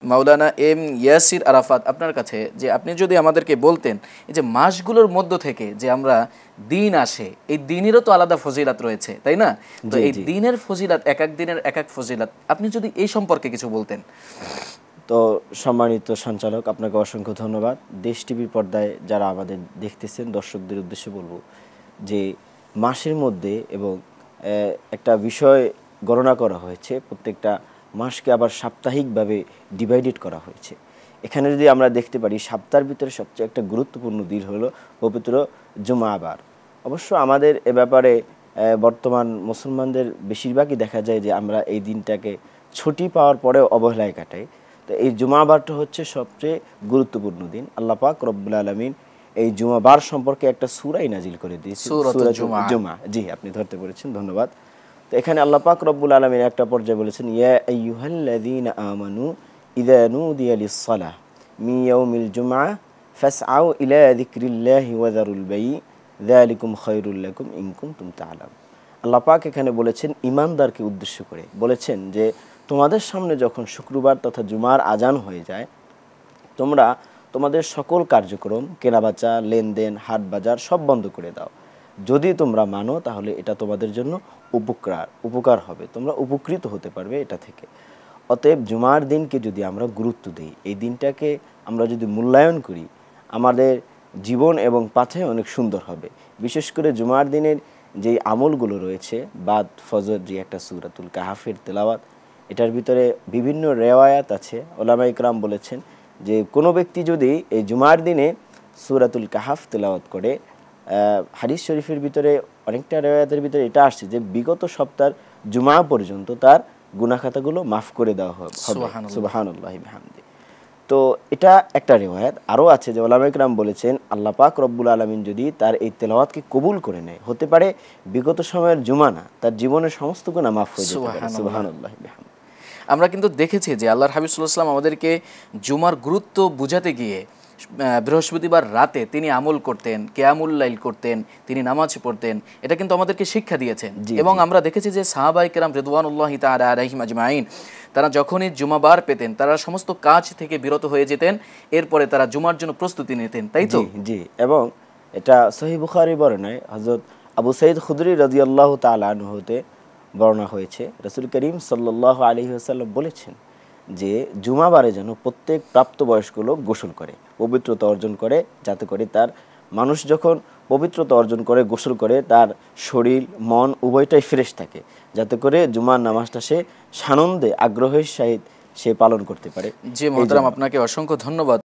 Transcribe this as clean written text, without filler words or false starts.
মাওলানা M Yasir Arafat, আপনার কাছে যে আপনি যদি আমাদেরকে বলতেন এই যে মাসগুলোর মধ্য থেকে যে আমরা দিন আসে, এই দিনেরও তো আলাদা ফজিলাত রয়েছে, তাই না? তো এই দিনের ফজিলাত, এক এক দিনের এক এক ফজিলাত, আপনি যদি এই সম্পর্কে কিছু বলতেন। তো সম্মানিত সঞ্চালক, আপনাকে অসংখ্য ধন্যবাদ। দেশ টিভির পর্দায় যারা আমাদের দেখতেছেন দর্শকদের উদ্দেশ্যে বলবো যে মাসের মধ্যে এবং একটা বিষয় গণনা করা হয়েছে, প্রত্যেকটা মাসকে আবার সাপ্তাহিকভাবে ডিভাইডেড করা হয়েছে। এখানে যদি আমরা দেখতে পারি সপ্তাহের ভিতরে সবচেয়ে একটা গুরুত্বপূর্ণ দিন হলো পবিত্র জুমাবার। অবশ্য আমাদের এ ব্যাপারে বর্তমান মুসলমানদের বেশিরভাগই দেখা যায় যে আমরা এই দিনটাকে ছুটি পাওয়ার পরেও অবহেলায় কাটাই। তো এই জুমাবারটা হচ্ছে সবচেয়ে গুরুত্বপূর্ণ দিন। আল্লাহ পাক রব্বুল আলামিন এই জুমাবার সম্পর্কে একটা সূরাই নাজিল করে দিয়েছেন, সূরা জুমা। জি, আপনি ধরতে পেরেছেন, ধন্যবাদ। তো এখানে আল্লাহ পাক রব্বুল আলামিন একটা পর্যায়ে বলেছেন, ইয়া আইয়ুহাল্লাযীনা আমানু ইযা নুদিয়া লিস-সালাহ মিন ইয়াউমিল জুমআহ ফাসআউ ইলা যিকরিল্লাহি ওয়া যারুল বাই' যালিকুম খায়রুল লাকুম ইন কুনতুম তা'লামুন। আল্লাহ পাক এখানে বলেছেন ঈমানদারকে উদ্দেশ্য করে বলেছেন যে তোমাদের সামনে যখন শুক্রবার তথা জুমার আজান হয়ে যায়, তোমরা তোমাদের সকল কার্যক্রম, কেনাবেচা, লেনদেন, হাট বাজার সব বন্ধ করে দাও। যদি তোমরা মানো তাহলে এটা তোমাদের জন্য উপকার হবে, তোমরা উপকৃত হতে পারবে এটা থেকে। অতএব জুমার দিনকে যদি আমরা গুরুত্ব দিই, এই দিনটাকে আমরা যদি মূল্যায়ন করি, আমাদের জীবন এবং পাথে অনেক সুন্দর হবে। বিশেষ করে জুমার দিনের যেই আমলগুলো রয়েছে, বাদ ফজর, যে একটা সূরাতুল কাহাফের তেলাওয়াত, এটার ভিতরে বিভিন্ন রেওয়ায়াত আছে। ওলামা ইকরাম বলেছেন যে কোনো ব্যক্তি যদি এই জুমার দিনে সূরাতুল কাহাফ তেলাওয়াত করে, হাদিস শরীফের ভিতরে অনেকটা রেওয়ায়াতের ভিতরে এটা আসছে যে বিগত সপ্তাহের জুমা পর্যন্ত তার গুনাহ খাতাগুলো মাফ করে দেওয়া হবে। সুবহানাল্লাহি বিহামদি। তো এটা একটা রেওয়ায়াত। আরও আছে যে ওলামা ইকরাম বলেছেন আল্লাহ পাক রব্বুল আলামিন যদি তার এই তেলাওয়াতকে কবুল করে নেয়, হতে পারে বিগত সময়ের জুমা না, তার জীবনের সমস্ত গুনাহ মাফ হয়ে যেতে পারে। সুবহানাল্লাহি বিহামদি। আমরা কিন্তু দেখেছি যে আল্লাহর হাবিব সাল্লাল্লাহু আলাইহি ওয়াসাল্লাম আমাদেরকে জুমার গুরুত্ব বুঝাতে গিয়ে বৃহস্পতিবার রাতে তিনি আমল করতেন, কিয়ামুল লাইল করতেন, তিনি নামাজ পড়তেন, এটা কিন্তু আমাদেরকে শিক্ষা দিয়েছেন। এবং আমরা দেখেছি যে সাহাবায়ে কেরাম রিদওয়ানুল্লাহি তাআলা আলাইহিম আজমাইন, তারা যখনই জুমাবার পেতেন তারা সমস্ত কাজ থেকে বিরত হয়ে যেতেন, এরপরে তারা জুমার জন্য প্রস্তুতি নিতেন, তাই তো? জি। এবং এটা সহিহ বুখারী বর্ণনায় হযরত আবু সাঈদ খুদরি রাদিয়াল্লাহু তাআলা আনহু হতে বর্ণনা হয়েছে, রাসূল করিম সাল্লাল্লাহু আলাইহি ওয়াসাল্লাম বলেছেন যে জুমাবারে যেন প্রত্যেক প্রাপ্তবয়স্ক লোক গোসল করে, পবিত্রতা অর্জন করে, যাতে করে তার মানুষ যখন পবিত্রতা অর্জন করে, গোসল করে, তার শরীর মন উভয়টাই ফ্রেশ থাকে, যাতে করে জুমার নামাজটা সে সানন্দে আগ্রহের সহিত সে পালন করতে পারে। জি মুহতারাম, আপনাকে অসংখ্য ধন্যবাদ।